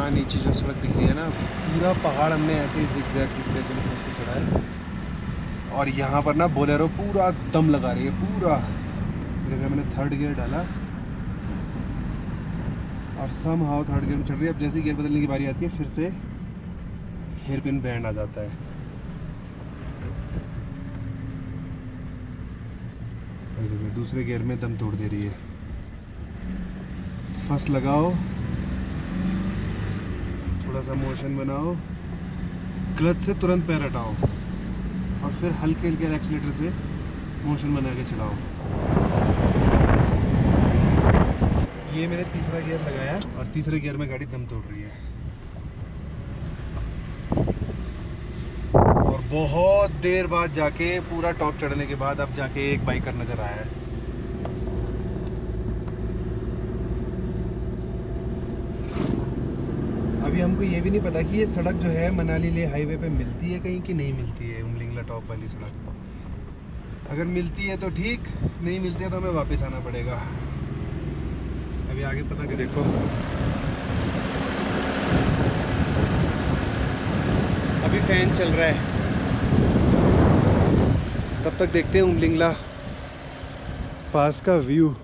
यहाँ नीचे जो सड़क दिख रही है ना, पूरा पहाड़ हमने ऐसे ही जिगजैग से चढ़ा है। और यहाँ पर ना बोलेरो पूरा दम लगा रही है पूरा। देखा मैंने थर्ड गियर डाला और सम हाउ थर्ड गियर में चढ़ रही है। अब जैसे गियर बदलने की बारी आती है फिर से हेयर पिन बैंड आ जाता है। देखिए दूसरे गियर में दम तोड़ दे रही है। फर्स्ट लगाओ, थोड़ा सा मोशन बनाओ, क्लच से तुरंत पैर हटाओ और फिर हल्के हल्के एक्सीलेटर से मोशन बना के चलाओ। ये मैंने तीसरा गियर लगाया और तीसरे गियर में गाड़ी दम तोड़ रही है। और बहुत देर बाद जाके पूरा टॉप चढ़ने के बाद अब जाके एक बाइकर नज़र आया है। अभी हमको ये भी नहीं पता कि ये सड़क जो है मनाली ले हाईवे पे मिलती है कहीं कि नहीं मिलती है। उमलिंगला टॉप वाली सड़क अगर मिलती है तो ठीक, नहीं मिलती है तो हमें वापस आना पड़ेगा। अभी आगे पता कि देखो अभी फैन चल रहा है, तब तक देखते हैं उमलिंगला पास का व्यू।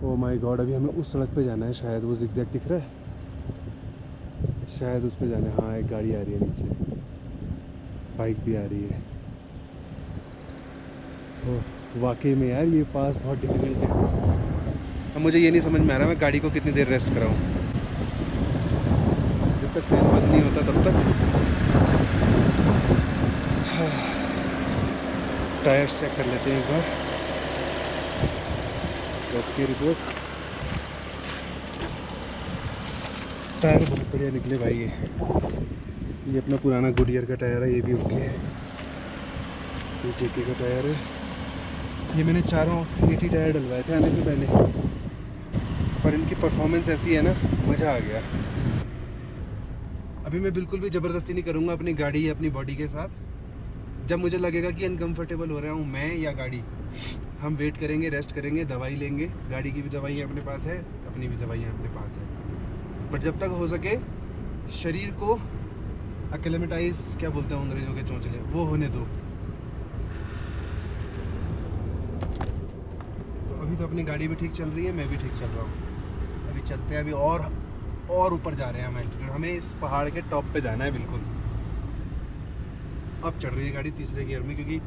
ओ माय गॉड, अभी हमें उस सड़क पे जाना है शायद। वो जिगजैग दिख रहा है, शायद उस पे जाना है। हाँ एक गाड़ी आ रही है नीचे, बाइक भी आ रही है। ओह वाकई में यार ये पास बहुत डिफिकल्ट है। अब मुझे ये नहीं समझ में आ रहा मैं गाड़ी को कितनी देर रेस्ट कराऊं। जब तक फैन बंद नहीं होता तब तक। टायर चेक कर लेते हैं एक बार। ओके रिपोर्ट, टायर बहुत बढ़िया निकले भाई। ये अपना पुराना गुडियर का टायर है, ये भी ओके है। ये जेके का टायर है। ये मैंने चारों 80 टायर डलवाए थे आने से पहले, पर इनकी परफॉर्मेंस ऐसी है ना, मज़ा आ गया। अभी मैं बिल्कुल भी ज़बरदस्ती नहीं करूँगा अपनी गाड़ी या अपनी बॉडी के साथ। जब मुझे लगेगा कि अनकंफर्टेबल हो रहा हूँ मैं या गाड़ी, हम वेट करेंगे, रेस्ट करेंगे, दवाई लेंगे। गाड़ी की भी दवाइयाँ अपने पास है, अपनी भी दवाइयाँ अपने पास है। पर जब तक हो सके शरीर को एक्लेमेटाइज, क्या बोलते हैं अंग्रेजों के चोंचले, वो होने दो। तो अभी तो अपनी गाड़ी भी ठीक चल रही है, मैं भी ठीक चल रहा हूँ। अभी चलते हैं, अभी और ऊपर जा रहे हैं हम एल्टीट्यूड। हमें इस पहाड़ के टॉप पे जाना है बिल्कुल। अब चढ़ रही है गाड़ी तीसरे गियर में क्योंकि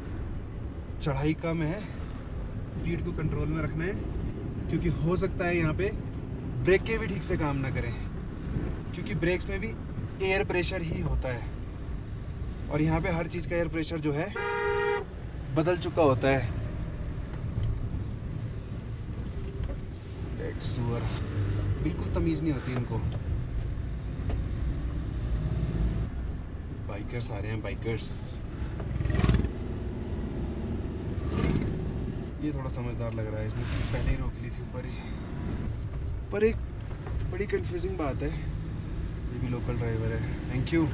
चढ़ाई कम है। स्पीड को कंट्रोल में रखना है क्योंकि हो सकता है यहाँ पे ब्रेकें भी ठीक से काम ना करें, क्योंकि ब्रेक्स में भी एयर प्रेशर ही होता है और यहाँ पे हर चीज़ का एयर प्रेशर जो है बदल चुका होता है। सुअर बिल्कुल तमीज़ नहीं होती इनको। बाइकर्स आ रहे हैं, बाइकर्स। ये थोड़ा समझदार लग रहा है, इसने पहले ही रोक ली थी ऊपर ही। पर एक बड़ी कंफ्यूजिंग बात है, ये भी लोकल ड्राइवर है, थैंक यू।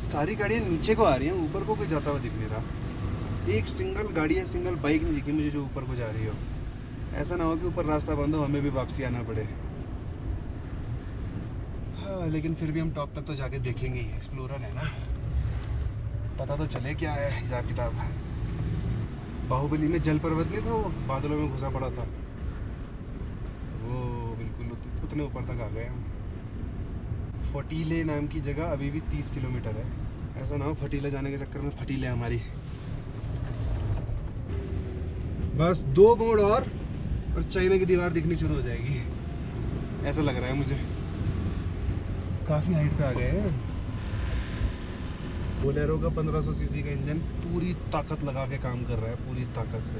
सारी गाड़ियाँ नीचे को आ रही हैं, ऊपर को कोई जाता हुआ दिख नहीं रहा। एक सिंगल गाड़ी या सिंगल बाइक नहीं दिखी मुझे जो ऊपर को जा रही हो। ऐसा ना हो कि ऊपर रास्ता बंद हो, हमें भी वापसी आना पड़े। हाँ लेकिन फिर भी हम टॉप तक तो जाके देखेंगे ही, एक्सप्लोरर है ना, पता तो चले क्या है हिसाब किताब। बाहुबली में जल पर्वत नहीं था, वो बादलों में घुसा पड़ा था, वो बिल्कुल उतने ऊपर तक आ गए हम। फटीले नाम की जगह अभी भी 30 किलोमीटर है। ऐसा ना हो फटीले जाने के चक्कर में फटीले हमारी। बस 2 मोड़ और चाइना की दीवार दिखनी शुरू हो जाएगी, ऐसा लग रहा है मुझे। काफ़ी हाइट पे आ गए हैं। बोलेरो का 1500 सीसी का इंजन पूरी ताकत लगा के काम कर रहा है, पूरी ताकत से।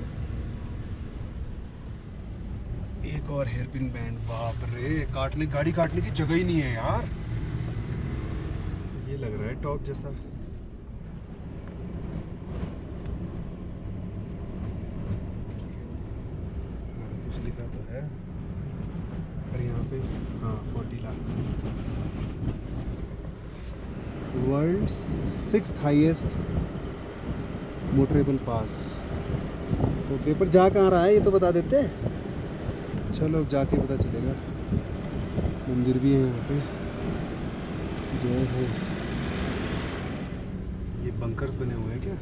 एक और हेयरपिन बैंड, बाप रे, गाड़ी काटने की जगह ही नहीं है यार। ये लग रहा है टॉप जैसा। कुछ लिखा तो है पर यहाँ पे, हाँ 40 lakh. World's 6th highest motorable pass. Okay, पर जा कहाँ रहा है ये तो बता देते। चलो अब जाके पता चलेगा। मंदिर भी है यहाँ पे। जय हो। ये बंकर्स बने हुए हैं क्या?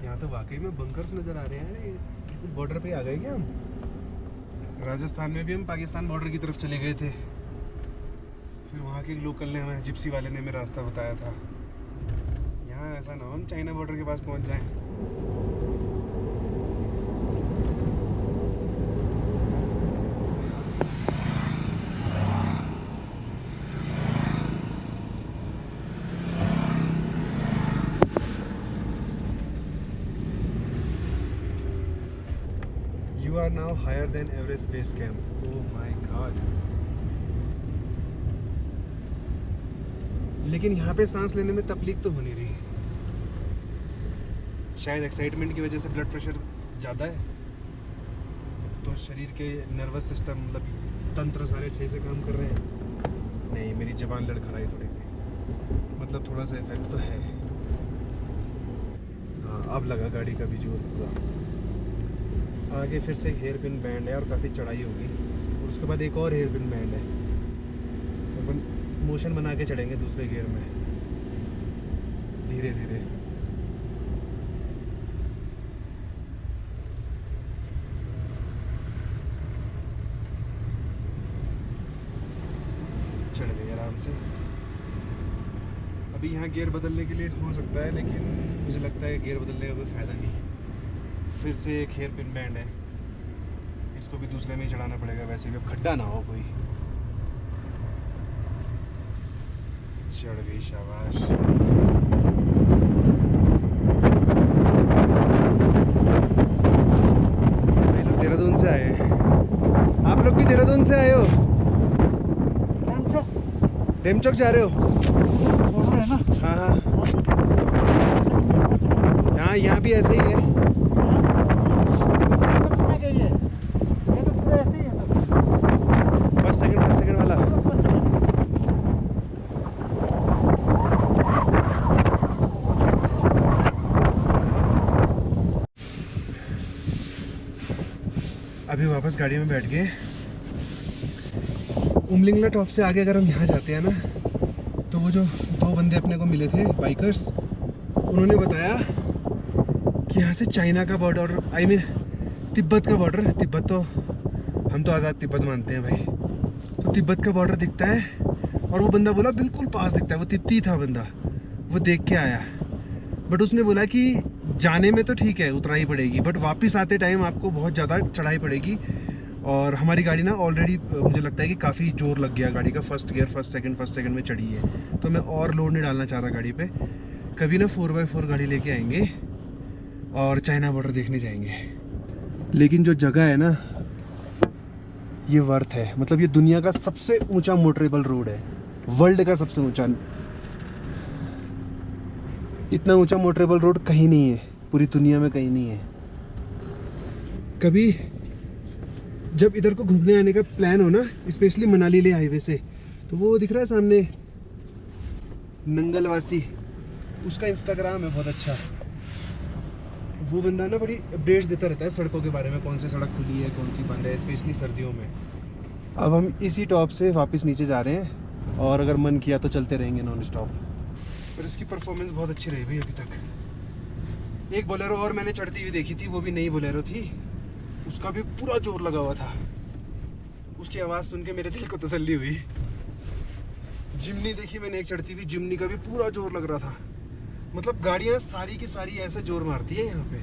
यहाँ तो वाकई में बंकर्स नजर आ रहे हैं। बिल्कुल बॉर्डर पे आ गए क्या हम? राजस्थान में भी हम पाकिस्तान बॉर्डर की तरफ चले गए थे, फिर वहाँ के लोकल ने हमें, जिप्सी वाले ने हमें रास्ता बताया था। यहाँ ऐसा ना हो हम चाइना बॉर्डर के पास पहुँच जाएं। You are now higher than Everest Base Camp. Oh my God. लेकिन यहाँ पे सांस लेने में तकलीफ तो हो नहीं रही। शायद एक्साइटमेंट की वजह से ब्लड प्रेशर ज़्यादा है, तो शरीर के नर्वस सिस्टम मतलब तंत्र सारे सही से काम कर रहे हैं। नहीं, मेरी जबान लड़खड़ाई थोड़ी सी, मतलब थोड़ा सा इफेक्ट तो है। हाँ, अब लगा गाड़ी का भी जोर पूरा। आगे फिर से हेयर पिन बैंड है और काफ़ी चढ़ाई होगी, और उसके बाद एक और हेयर पिन बैंड है। अपन मोशन बना के चढ़ेंगे दूसरे गियर में धीरे धीरे। चढ़ गए आराम से। अभी यहाँ गियर बदलने के लिए हो सकता है, लेकिन मुझे लगता है गियर बदलने का कोई फ़ायदा नहीं है। फिर से एक हेयर पिन बैंड है, इसको भी दूसरे में ही चढ़ाना पड़ेगा, वैसे भी अब खड्डा ना हो कोई। चढ़ गई, शाबाश। भाई लोग देहरादून से आए हैं। आप लोग भी देहरादून से आए हो? डेमचौक जा रहे हो? हाँ हाँ, यहाँ भी ऐसे ही है। फर्स्ट सेकंड वाला। अभी वापस गाड़ी में बैठ गए। उमलिंगला टॉप से आगे अगर हम यहाँ जाते हैं ना, तो वो जो दो बंदे अपने को मिले थे बाइकर्स, उन्होंने बताया कि यहाँ से चाइना का बॉर्डर, आई मीन तिब्बत का बॉर्डर, तिब्बत तो हम तो आज़ाद तिब्बत मानते हैं भाई, तो तिब्बत का बॉर्डर दिखता है। और वो बंदा बोला बिल्कुल पास दिखता है। वो तिब्बती था बंदा, वो देख के आया। बट उसने बोला कि जाने में तो ठीक है, उतराई पड़ेगी, बट वापस आते टाइम आपको बहुत ज़्यादा चढ़ाई पड़ेगी। और हमारी गाड़ी ना ऑलरेडी मुझे लगता है कि काफ़ी जोर लग गया गाड़ी का। फर्स्ट गियर फर्स्ट सेकंड में चढ़ी है, तो मैं और लोड नहीं डालना चाह रहा गाड़ी पे। कभी ना 4x4 गाड़ी लेके आएंगे और चाइना बॉर्डर देखने जाएंगे। लेकिन जो जगह है ना, ये वर्थ है। मतलब ये दुनिया का सबसे ऊंचा मोटरेबल रोड है, वर्ल्ड का सबसे ऊंचा। इतना ऊंचा मोटरेबल रोड कहीं नहीं है, पूरी दुनिया में कहीं नहीं है। कभी जब इधर को घूमने आने का प्लान हो ना, स्पेशली मनाली ले हाईवे से, तो वो दिख रहा है सामने नंगलवासी, उसका इंस्टाग्राम है बहुत अच्छा। वो बंदा ना बड़ी अपडेट्स देता रहता है सड़कों के बारे में, कौन सी सड़क खुली है, कौन सी बंद है, स्पेशली सर्दियों में। अब हम इसी टॉप से वापस नीचे जा रहे हैं, और अगर मन किया तो चलते रहेंगे नॉन स्टॉप। पर इसकी परफॉर्मेंस बहुत अच्छी रही भाई अभी तक। एक बोलेरो और मैंने चढ़ती हुई देखी थी, वो भी नई बोलेरो थी, उसका भी पूरा जोर लगा हुआ था। उसकी आवाज़ सुन के मेरे दिल को तसल्ली हुई। जिमनी देखी मैंने एक चढ़ती हुई, जिमनी का भी पूरा जोर लग रहा था। मतलब गाड़ियाँ सारी की सारी ऐसे जोर मारती है यहाँ पे।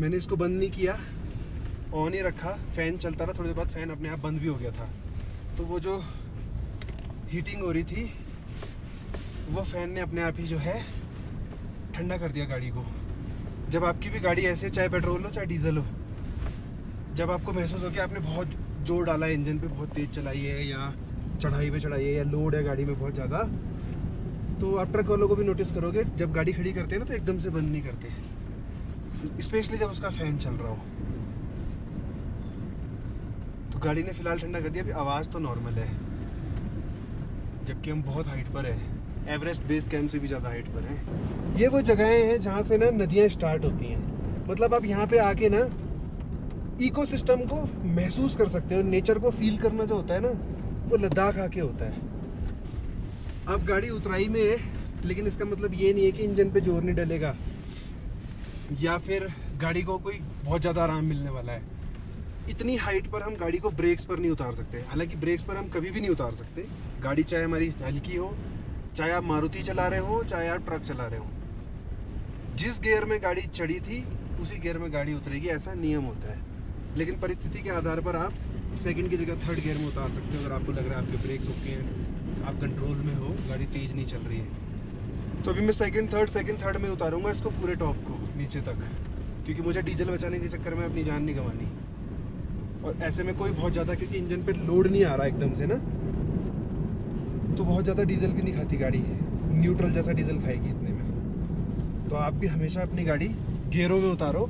मैंने इसको बंद नहीं किया, ऑन ही रखा, फ़ैन चलता रहा। थोड़ी देर बाद फ़ैन अपने आप बंद भी हो गया था। तो वो जो हीटिंग हो रही थी, वो फ़ैन ने अपने आप ही जो है ठंडा कर दिया गाड़ी को। जब आपकी भी गाड़ी ऐसे, चाहे पेट्रोल हो चाहे डीजल हो, जब आपको महसूस हो कि आपने बहुत जोर डाला है इंजन पे, बहुत तेज़ चलाई है, या चढ़ाई पे चढ़ाई है, या लोड है गाड़ी में बहुत ज़्यादा, तो आप ट्रक वालों को भी नोटिस करोगे, जब गाड़ी खड़ी करते हैं ना तो एकदम से बंद नहीं करते, स्पेशली जब उसका फ़ैन चल रहा हो। तो गाड़ी ने फ़िलहाल ठंडा कर दिया। अभी आवाज़ तो नॉर्मल है, जबकि हम बहुत हाइट पर है। एवरेस्ट बेस कैंप से भी ज़्यादा हाइट पर है। ये वो जगहें हैं जहाँ से ना नदियाँ स्टार्ट होती हैं। मतलब आप यहाँ पे आके ना इकोसिस्टम को महसूस कर सकते हो। नेचर को फील करना जो होता है ना, वो लद्दाख आके होता है। अब गाड़ी उतराई में है, लेकिन इसका मतलब ये नहीं है कि इंजन पे जोर नहीं डलेगा या फिर गाड़ी को कोई बहुत ज़्यादा आराम मिलने वाला है। इतनी हाइट पर हम गाड़ी को ब्रेक्स पर नहीं उतार सकते। हालांकि ब्रेक्स पर हम कभी भी नहीं उतार सकते। गाड़ी चाहे हमारी हल्की हो, चाहे आप मारुति चला रहे हो, चाहे आप ट्रक चला रहे हो, जिस गियर में गाड़ी चढ़ी थी उसी गियर में गाड़ी उतरेगी, ऐसा नियम होता है। लेकिन परिस्थिति के आधार पर आप सेकंड की जगह थर्ड गियर में उतार सकते हो। अगर आपको लग रहा है आपके ब्रेक्स ओके हैं, आप कंट्रोल में हो, गाड़ी तेज़ नहीं चल रही है। तो अभी मैं सेकंड थर्ड में उतारूंगा इसको पूरे टॉप को नीचे तक, क्योंकि मुझे डीजल बचाने के चक्कर में अपनी जान नहीं गंवानी। और ऐसे में कोई बहुत ज़्यादा, क्योंकि इंजन पे लोड नहीं आ रहा एकदम से ना, तो बहुत ज़्यादा डीजल भी नहीं खाती गाड़ी, न्यूट्रल जैसा डीजल खाएगी इतने में। तो आप भी हमेशा अपनी गाड़ी गियरों में उतारो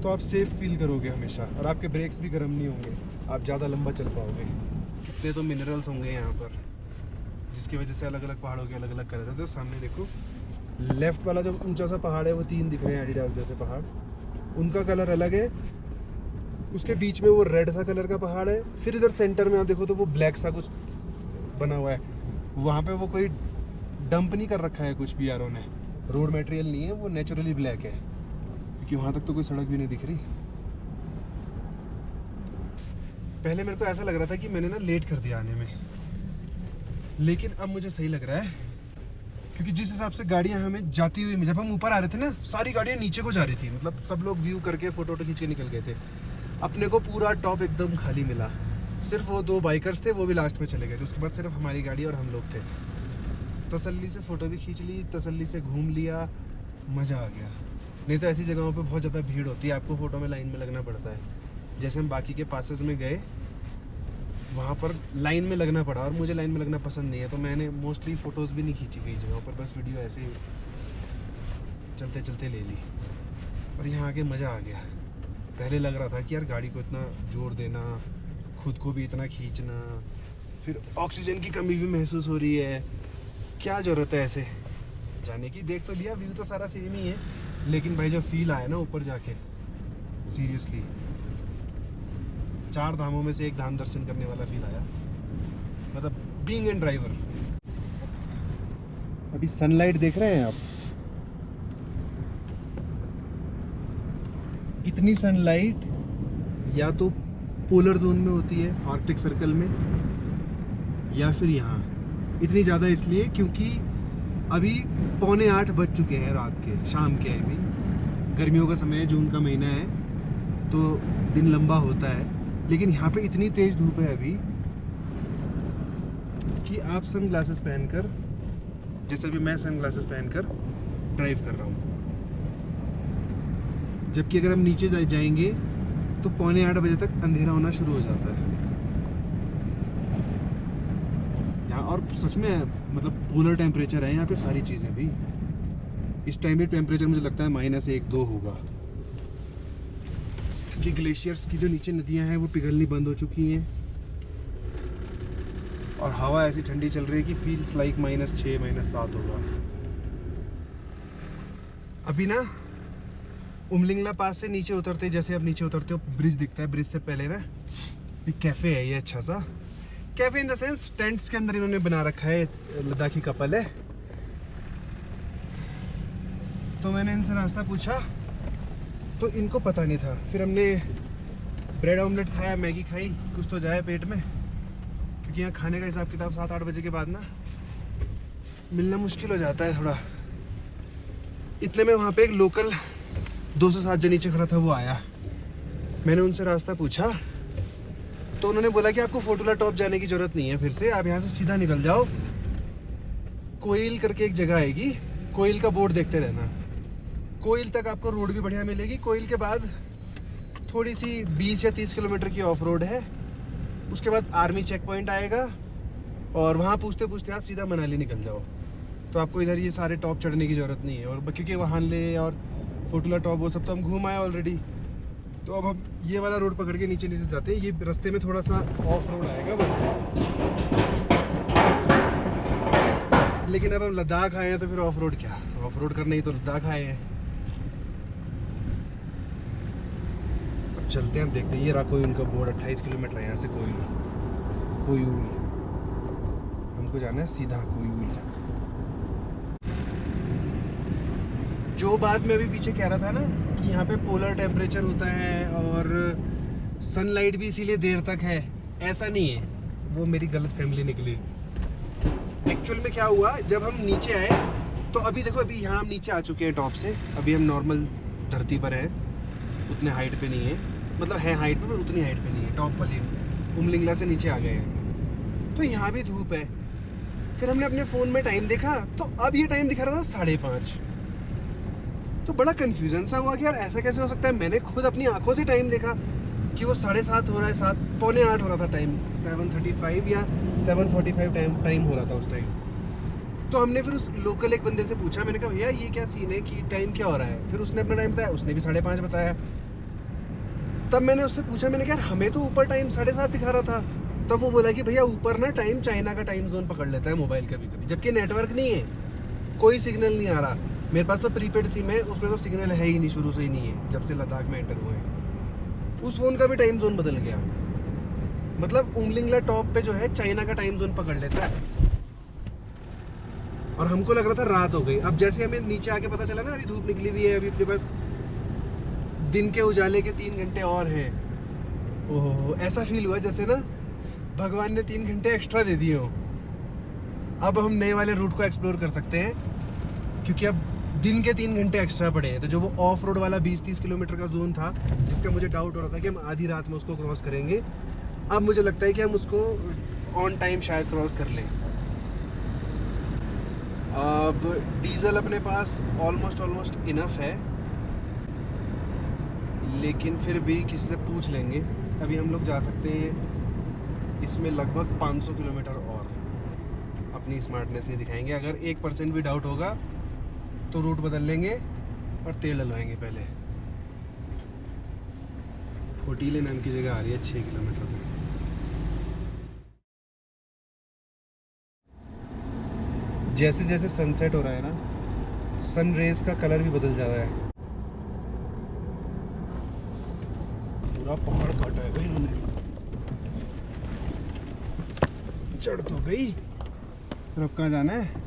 तो आप सेफ फील करोगे हमेशा, और आपके ब्रेक्स भी गर्म नहीं होंगे, आप ज़्यादा लंबा चल पाओगे। कितने तो मिनरल्स होंगे यहाँ पर, जिसकी वजह से अलग अलग पहाड़ों के अलग अलग कलर है। तो सामने देखो, लेफ्ट वाला जो ऊंचा सा पहाड़ है वो 3 दिख रहे हैं एडिडास जैसे पहाड़, उनका कलर अलग है। उसके बीच में वो रेड सा कलर का पहाड़ है। फिर इधर सेंटर में आप देखो तो वो ब्लैक सा कुछ बना हुआ है। वहाँ पे वो कोई डंप नहीं कर रखा है कुछ भी यारों ने, रोड मटेरियल नहीं है, वो नेचुरली ब्लैक है, क्योंकि वहाँ तक तो कोई सड़क भी नहीं दिख रही। पहले मेरे को ऐसा लग रहा था कि मैंने ना लेट कर दिया आने में, लेकिन अब मुझे सही लग रहा है, क्योंकि जिस हिसाब से गाड़ियाँ हमें जाती हुई, जब हम ऊपर आ रहे थे ना, सारी गाड़ियाँ नीचे को जा रही थी। मतलब सब लोग व्यू करके फोटो खींच के निकल गए थे। अपने को पूरा टॉप एकदम खाली मिला। सिर्फ वो 2 बाइकर्स थे, वो भी लास्ट में चले गए थे। उसके बाद सिर्फ हमारी गाड़ी और हम लोग थे। तसल्ली से फ़ोटो भी खींच ली, तसल्ली से घूम लिया, मज़ा आ गया। नहीं तो ऐसी जगहों पे बहुत ज़्यादा भीड़ होती है, आपको फ़ोटो में लाइन में लगना पड़ता है। जैसे हम बाकी के पासेस में गए, वहाँ पर लाइन में लगना पड़ा, और मुझे लाइन में लगना पसंद नहीं है, तो मैंने मोस्टली फ़ोटोज़ भी नहीं खींची कई जगहों पर, बस वीडियो ऐसे ही चलते चलते ले ली। और यहाँ आके मज़ा आ गया। पहले लग रहा था कि यार गाड़ी को इतना जोर देना, खुद को भी इतना खींचना, फिर ऑक्सीजन की कमी भी महसूस हो रही है, क्या ज़रूरत है ऐसे जाने की। देख तो लिया, व्यू तो सारा सेम ही है, लेकिन भाई जो फील आया ना ऊपर जाके, सीरियसली 4 धामों में से एक धाम दर्शन करने वाला फील आया। मतलब बीइंग एन ड्राइवर। अभी सनलाइट देख रहे हैं आप, इतनी सनलाइट या तो पोलर जोन में होती है, आर्कटिक सर्कल में, या फिर यहाँ इतनी ज़्यादा इसलिए क्योंकि अभी 7:45 बज चुके हैं रात के, शाम के। आई मीन गर्मियों का समय है, जून का महीना है, तो दिन लंबा होता है। लेकिन यहाँ पे इतनी तेज़ धूप है अभी कि आप सन ग्लासेस पहनकर, जैसे भी मैं सन ग्लासेस पहनकर ड्राइव कर रहा हूँ। जबकि अगर हम नीचे जाएंगे तो 7:45 बजे तक अंधेरा होना शुरू हो जाता है यहाँ। और सच में मतलब पोलर टेम्परेचर है यहाँ पे सारी चीज़ें भी। इस टाइम पे टेम्परेचर मुझे लगता है -1-2 होगा, क्योंकि ग्लेशियर्स की जो नीचे नदियाँ हैं वो पिघलनी बंद हो चुकी हैं, और हवा ऐसी ठंडी चल रही है कि फील्स लाइक -6 -7 होगा। अभी ना उमलिंगला पास से नीचे उतरते, जैसे आप नीचे उतरते हो ब्रिज दिखता है, ब्रिज से पहले ना एक कैफ़े है, ये अच्छा सा cafe in the sense tents के अंदर इन्होंने बना रखा है, लद्दाखी कपल है। तो मैंने इनसे रास्ता पूछा तो इनको पता नहीं था। फिर हमने ब्रेड ऑमलेट खाया, मैगी खाई, कुछ तो जाए पेट में, क्योंकि यहाँ खाने का हिसाब किताब 7-8 बजे के बाद ना मिलना मुश्किल हो जाता है थोड़ा। इतने में वहाँ पे एक लोकल 207 जो नीचे खड़ा था वो आया। मैंने उनसे रास्ता पूछा तो उन्होंने बोला कि आपको फोटोला टॉप जाने की ज़रूरत नहीं है, फिर से आप यहाँ से सीधा निकल जाओ, कोयल करके एक जगह आएगी, कोयल का बोर्ड देखते रहना। कोयल तक आपको रोड भी बढ़िया मिलेगी, कोयल के बाद थोड़ी सी 20 या 30 किलोमीटर की ऑफ रोड है, उसके बाद आर्मी चेक पॉइंट आएगा, और वहाँ पूछते पूछते आप सीधा मनाली निकल जाओ। तो आपको इधर ये सारे टॉप चढ़ने की ज़रूरत नहीं है। और क्योंकि वहाँ ले और फोटोला टॉप वो सब तो हम घूम आए ऑलरेडी, तो अब हम ये वाला रोड पकड़ के नीचे नीचे जाते हैं। ये रास्ते में थोड़ा सा ऑफ रोड आएगा बस, लेकिन अब हम लद्दाख आए हैं तो फिर ऑफ रोड क्या, ऑफ रोड करने ही तो लद्दाख आए हैं। अब चलते हैं, हम देखते हैं। ये रहा कोई उनका बोर्ड, 28 किलोमीटर है यहाँ से कोयूल। हमको जाना है सीधा कोयूल। जो बात मैं अभी पीछे कह रहा था ना कि यहाँ पे पोलर टेम्परेचर होता है और सनलाइट भी इसीलिए देर तक है, ऐसा नहीं है, वो मेरी गलत फैमिली निकली। एक्चुअल में क्या हुआ, जब हम नीचे आए तो अभी देखो, अभी यहाँ हम नीचे आ चुके हैं टॉप से। अभी हम नॉर्मल धरती पर हैं, उतने हाइट पे नहीं है, मतलब है हाइट पे पर उतनी हाइट पे नहीं है। टॉप वाली उमलिंगला से नीचे आ गए हैं, तो यहाँ भी धूप है। फिर हमने अपने फ़ोन में टाइम देखा तो अब ये टाइम दिखा रहा था 5:30। तो बड़ा कन्फ्यूजन सा हुआ कि यार ऐसा कैसे हो सकता है। मैंने खुद अपनी आंखों से टाइम देखा कि वो 7:30 हो रहा है, 7 पौने 8 हो रहा था टाइम, 7:35 या 7:45 टाइम हो रहा था उस टाइम। तो हमने फिर उस लोकल एक बंदे से पूछा, मैंने कहा भैया ये क्या सीन है कि टाइम क्या हो रहा है। फिर उसने अपना टाइम बताया, उसने भी 5:30 बताया। तब मैंने उससे पूछा, मैंने कहा हमें तो ऊपर टाइम 7:30 दिखा रहा था। तब वो बोला कि भैया ऊपर ना टाइम चाइना का टाइम जोन पकड़ लेता है मोबाइल कभी कभी, जबकि नेटवर्क नहीं है, कोई सिग्नल नहीं आ रहा। मेरे पास तो प्रीपेड सिम है, उसमें तो सिग्नल है ही नहीं, शुरू से ही नहीं है जब से लद्दाख में एंटर हुए हैं। उस फ़ोन का भी टाइम जोन बदल गया, मतलब उमलिंगला टॉप पे जो है चाइना का टाइम जोन पकड़ लेता है। और हमको लग रहा था रात हो गई। अब जैसे हमें नीचे आके पता चला ना, अभी धूप निकली हुई है, अभी अपने पास दिन के उजाले के 3 घंटे और हैं। ओहो, ऐसा फील हुआ जैसे ना भगवान ने 3 घंटे एक्स्ट्रा दे दिए हो। अब हम नए वाले रूट को एक्सप्लोर कर सकते हैं, क्योंकि अब दिन के 3 घंटे एक्स्ट्रा पड़े हैं। तो जो वो ऑफ रोड वाला 20-30 किलोमीटर का जोन था, जिसका मुझे डाउट हो रहा था कि हम आधी रात में उसको क्रॉस करेंगे, अब मुझे लगता है कि हम उसको ऑन टाइम शायद क्रॉस कर लें। अब डीजल अपने पास ऑलमोस्ट इनफ है, लेकिन फिर भी किसी से पूछ लेंगे। अभी हम लोग जा सकते हैं इसमें लगभग 500 किलोमीटर और। अपनी स्मार्टनेस नहीं दिखाएंगे। अगर 1% भी डाउट होगा तो रूट बदल लेंगे और तेल डलवाएंगे पहले। फोटीले नाम की जगह आ रही है 6 किलोमीटर में। जैसे जैसे सनसेट हो रहा है ना, सन रेज का कलर भी बदल जा रहा है। पूरा पहाड़ काटा है भाई इन्होंने। चढ़ तो गई, फिर अब कहाँ जाना है?